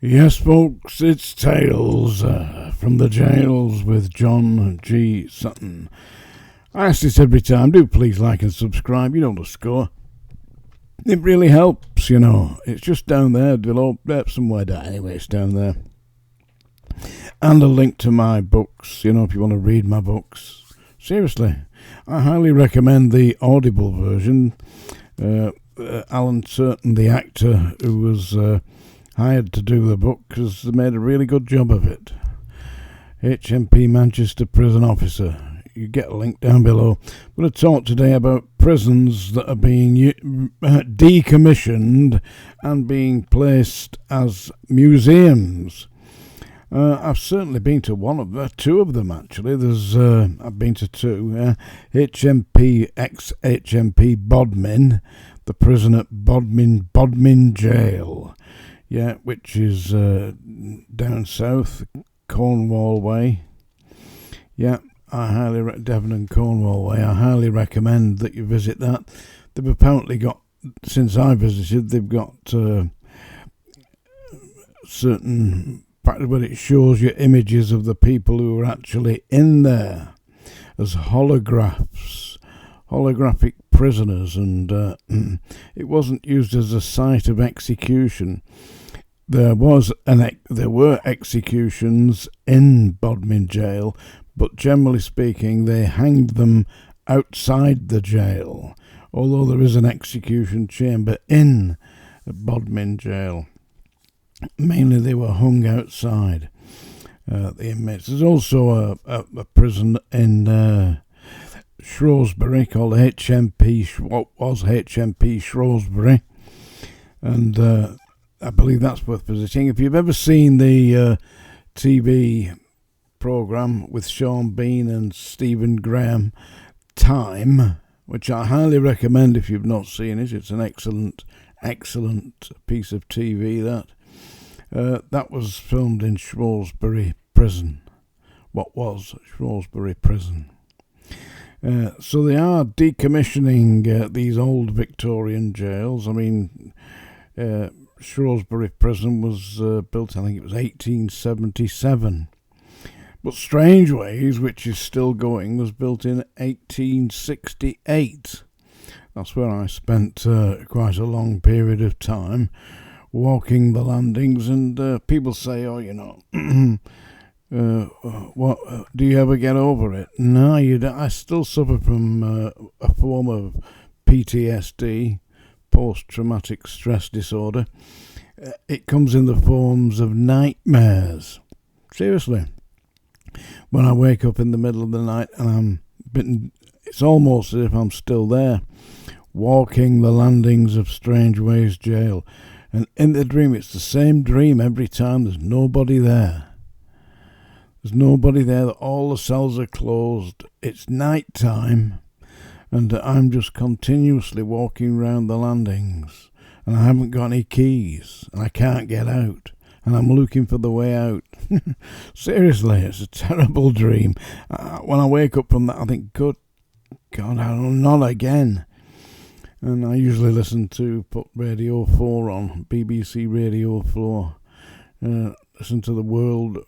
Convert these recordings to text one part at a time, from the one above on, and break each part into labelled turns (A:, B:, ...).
A: Yes, folks, it's Tales from the Jails with John G. Sutton. I ask this every time. Do please like and subscribe. You know the score. It really helps, you know. It's just down there below, somewhere down. Anyway, it's down there. And a link to my books, you know, if you want to read my books. Seriously, I highly recommend the Audible version. Alan Turton, the actor who was hired to do the book, has made a really good job of it. HMP Manchester Prison Officer. You get a link down below. I'm going to talk today about prisons that are being decommissioned and being placed as museums. I've certainly been to two of them actually. I've been to two. HMP ex-HMP Bodmin, the prison at Bodmin Jail. Yeah, which is down south, Cornwall way. Yeah, Devon and Cornwall way. I highly recommend that you visit that. They've apparently got, since I visited, they've got certain fact where it shows you images of the people who are actually in there as holographic prisoners, and it wasn't used as a site of execution. There were executions in Bodmin Jail, but generally speaking, they hanged them outside the jail. Although there is an execution chamber in Bodmin Jail, mainly they were hung outside. The inmates. There's also a prison in Shrewsbury called what was HMP Shrewsbury, and I believe that's worth visiting. If you've ever seen the TV programme with Sean Bean and Stephen Graham, Time, which I highly recommend if you've not seen it. It's an excellent piece of TV, that was filmed in Shrewsbury Prison. What was Shrewsbury Prison. So they are decommissioning these old Victorian jails. I mean, Shrewsbury Prison was built, I think it was 1877. But Strangeways, which is still going, was built in 1868. That's where I spent quite a long period of time walking the landings, and people say, oh, you know, what do you ever get over it? No, you don't. I still suffer from a form of PTSD, post-traumatic stress disorder. It comes in the forms of nightmares. Seriously. When I wake up in the middle of the night and it's almost as if I'm still there, walking the landings of Strangeways Jail. And in the dream, it's the same dream every time. There's nobody there. There's nobody there. All the cells are closed. It's night time. And I'm just continuously walking round the landings. And I haven't got any keys. And I can't get out. And I'm looking for the way out. Seriously, it's a terrible dream. When I wake up from that, I think, good God, not again. And I usually put Radio 4 on, BBC Radio 4. Listen to the World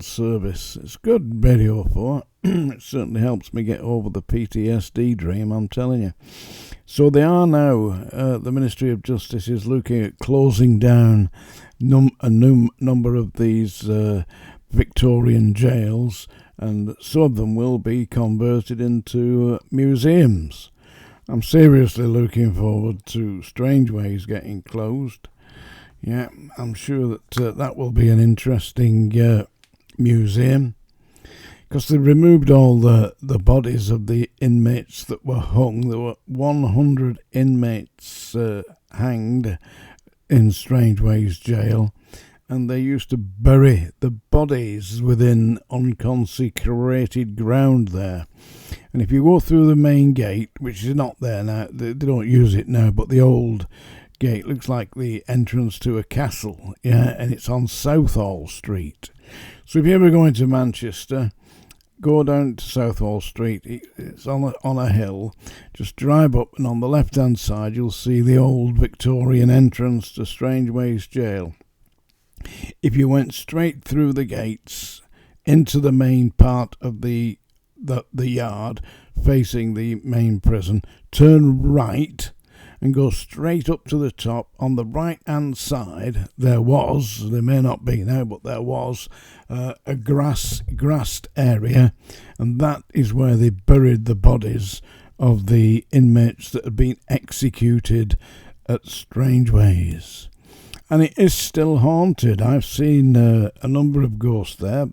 A: Service. It's good, Radio 4. It certainly helps me get over the PTSD dream, I'm telling you. So they are now, the Ministry of Justice is looking at closing down a number of these Victorian jails, and some of them will be converted into museums. I'm seriously looking forward to Strangeways getting closed. Yeah, I'm sure that that will be an interesting museum, because they removed all the bodies of the inmates that were hung. There were 100 inmates hanged in Strangeways Jail, and they used to bury the bodies within unconsecrated ground there. And if you go through the main gate, which is not there now, they don't use it now, but the old gate looks like the entrance to a castle, yeah, and it's on Southall Street. So if you ever go into Manchester, go down to Southall Street. It's on a hill. Just drive up, and on the left-hand side, you'll see the old Victorian entrance to Strangeways Jail. if you went straight through the gates into the main part of the yard facing the main prison, turn right and go straight up to the top. On the right hand side there may not be now, but there was a grassed area, and that is where they buried the bodies of the inmates that had been executed at Strangeways. And it is still haunted. I've seen a number of ghosts there.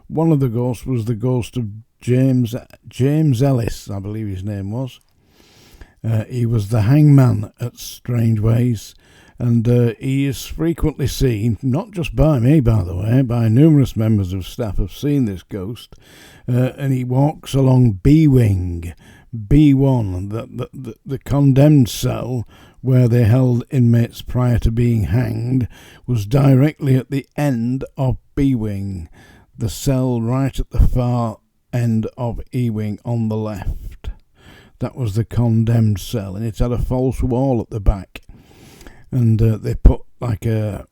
A: One of the ghosts was the ghost of James Ellis, I believe his name was. He was the hangman at Strangeways, and he is frequently seen, not just by me, by the way, by numerous members of staff have seen this ghost, and he walks along B-Wing, B1, the condemned cell where they held inmates prior to being hanged, was directly at the end of B-Wing, the cell right at the far end of E-Wing on the left. That was the condemned cell, and it had a false wall at the back, and they put like a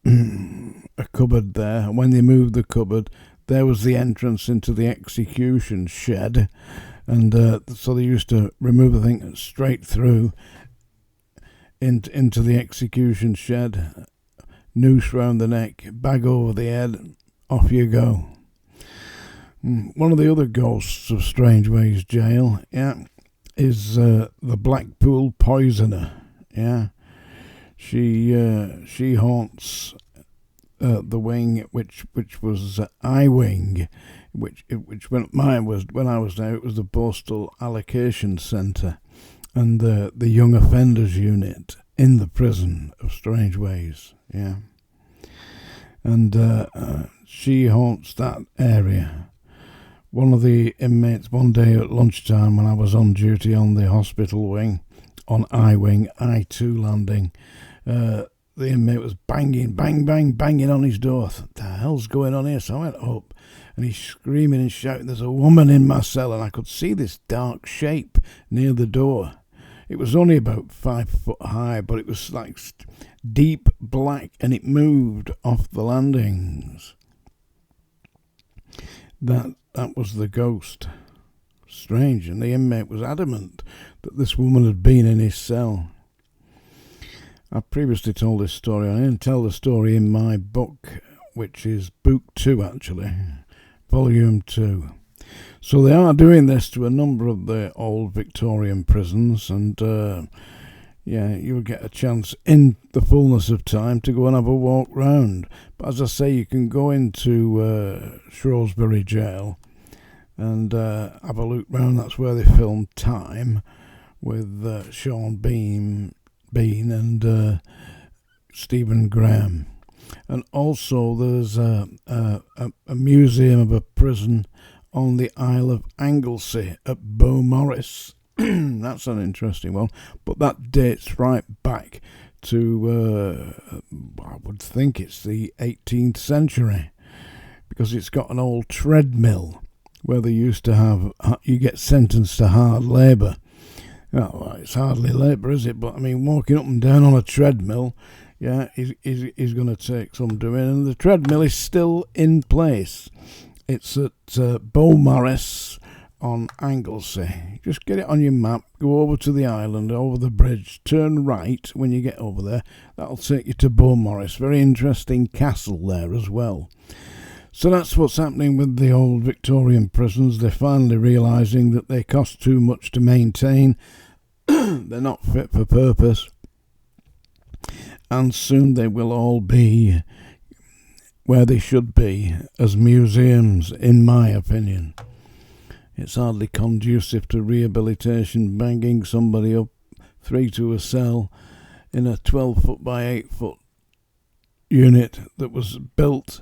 A: cupboard there, and when they moved the cupboard, there was the entrance into the execution shed, and so they used to remove the thing straight through into the execution shed, noose round the neck, bag over the head, off you go. One of the other ghosts of Strangeways Jail, is the Blackpool Poisoner. She haunts the wing which was I Wing, which when I was there, it was the Postal Allocation Centre, and the Young Offenders Unit in the prison of Strangeways. And she haunts that area. One of the inmates, one day at lunchtime when I was on duty on the hospital wing, on I Wing, I2 landing, the inmate was banging on his door. I thought, what the hell's going on here? So I went up, and he's screaming and shouting, there's a woman in my cell, and I could see this dark shape near the door. It was only about 5 foot high, but it was like deep black, and it moved off the landings. That was the ghost. Strange, and the inmate was adamant that this woman had been in his cell. I've previously told this story. I didn't tell the story in my book, which is book 2 actually, volume 2. So they are doing this to a number of the old Victorian prisons, and you'll get a chance in the fullness of time to go and have a walk round. But as I say, you can go into Shrewsbury Jail and have a look round. That's where they filmed Time with Sean Bean and Stephen Graham. And also there's a museum of a prison on the Isle of Anglesey at Beaumaris. That's an interesting one, but that dates right back to I would think it's the 18th century, because it's got an old treadmill where they used to have, you get sentenced to hard labour. Well, it's hardly labour, is it? But I mean, walking up and down on a treadmill, is going to take some doing, and the treadmill is still in place. It's at Beaumaris on Anglesey. Just get it on your map, go over to the island, over the bridge, turn right when you get over there. That'll take you to Beaumaris. Very interesting castle there as well. So that's what's happening with the old Victorian prisons. They're finally realising that they cost too much to maintain. They're not fit for purpose. And soon they will all be where they should be, as museums, in my opinion. It's hardly conducive to rehabilitation, banging somebody up 3 to a cell in a 12 foot by 8 foot unit that was built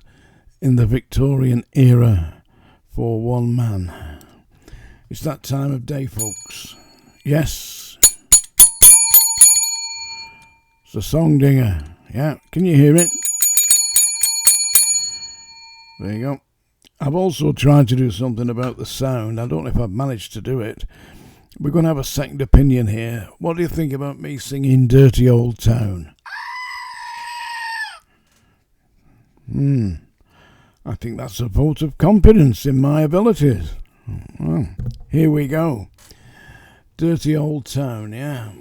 A: in the Victorian era for one man. It's that time of day, folks. Yes. It's a song dinger. Yeah, can you hear it? There you go. I've also tried to do something about the sound. I don't know if I've managed to do it. We're going to have a second opinion here. What do you think about me singing Dirty Old Town? I think that's a vote of confidence in my abilities. Well, here we go. Dirty Old Town, yeah.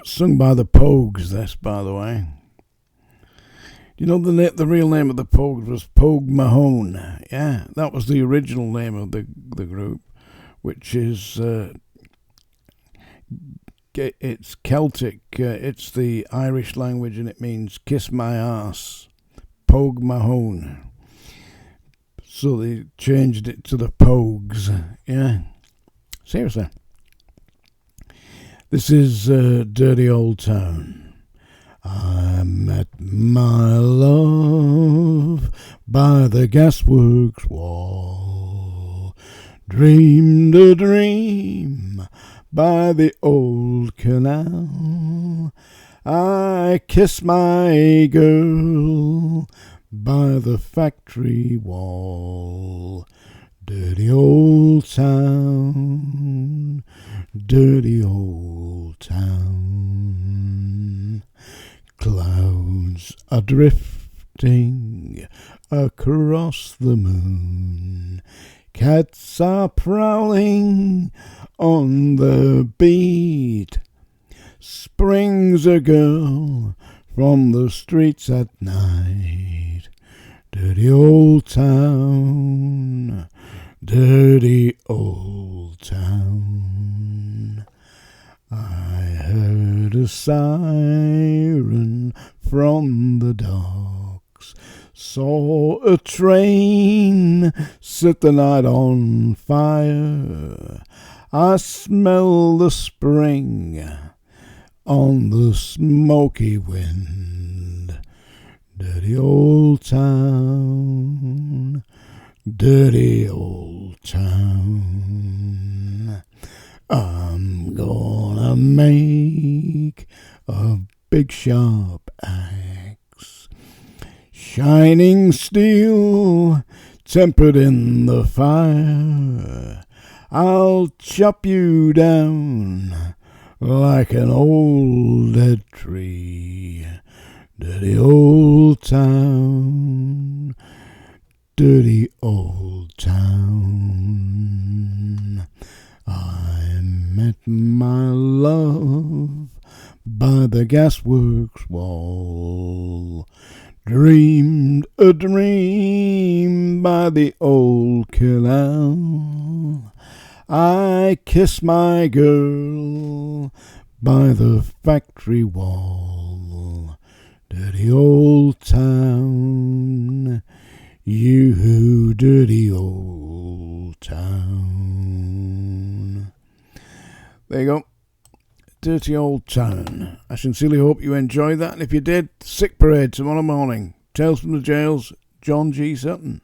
A: Sung by the Pogues, this, by the way. You know the real name of the Pogues was Pogue Mahone. Yeah, that was the original name of the group, which is it's Celtic. It's the Irish language, and it means kiss my ass. Pogue Mahone. So they changed it to the Pogues. Yeah, seriously. This is Dirty Old Town. I met my love by the gasworks wall, dreamed a dream by the old canal. I kissed my girl by the factory wall. Dirty old town, dirty old town. Clouds are drifting across the moon. Cats are prowling on the beat. Springs a girl from the streets at night. Dirty old town, dirty old town. I heard a siren from the docks, saw a train set the night on fire. I smell the spring on the smoky wind. Dirty old town, dirty old town. I'm gonna make a big sharp axe, shining steel, tempered in the fire. I'll chop you down like an old dead tree. Dirty old town, dirty old town. I met my love by the gasworks wall, dreamed a dream by the old canal. I kissed my girl by the factory wall. Dirty old town, you dirty old town. There you go. Dirty Old Town. I sincerely hope you enjoyed that, and if you did, Sick Parade tomorrow morning. Tales from the Jails, John G. Sutton.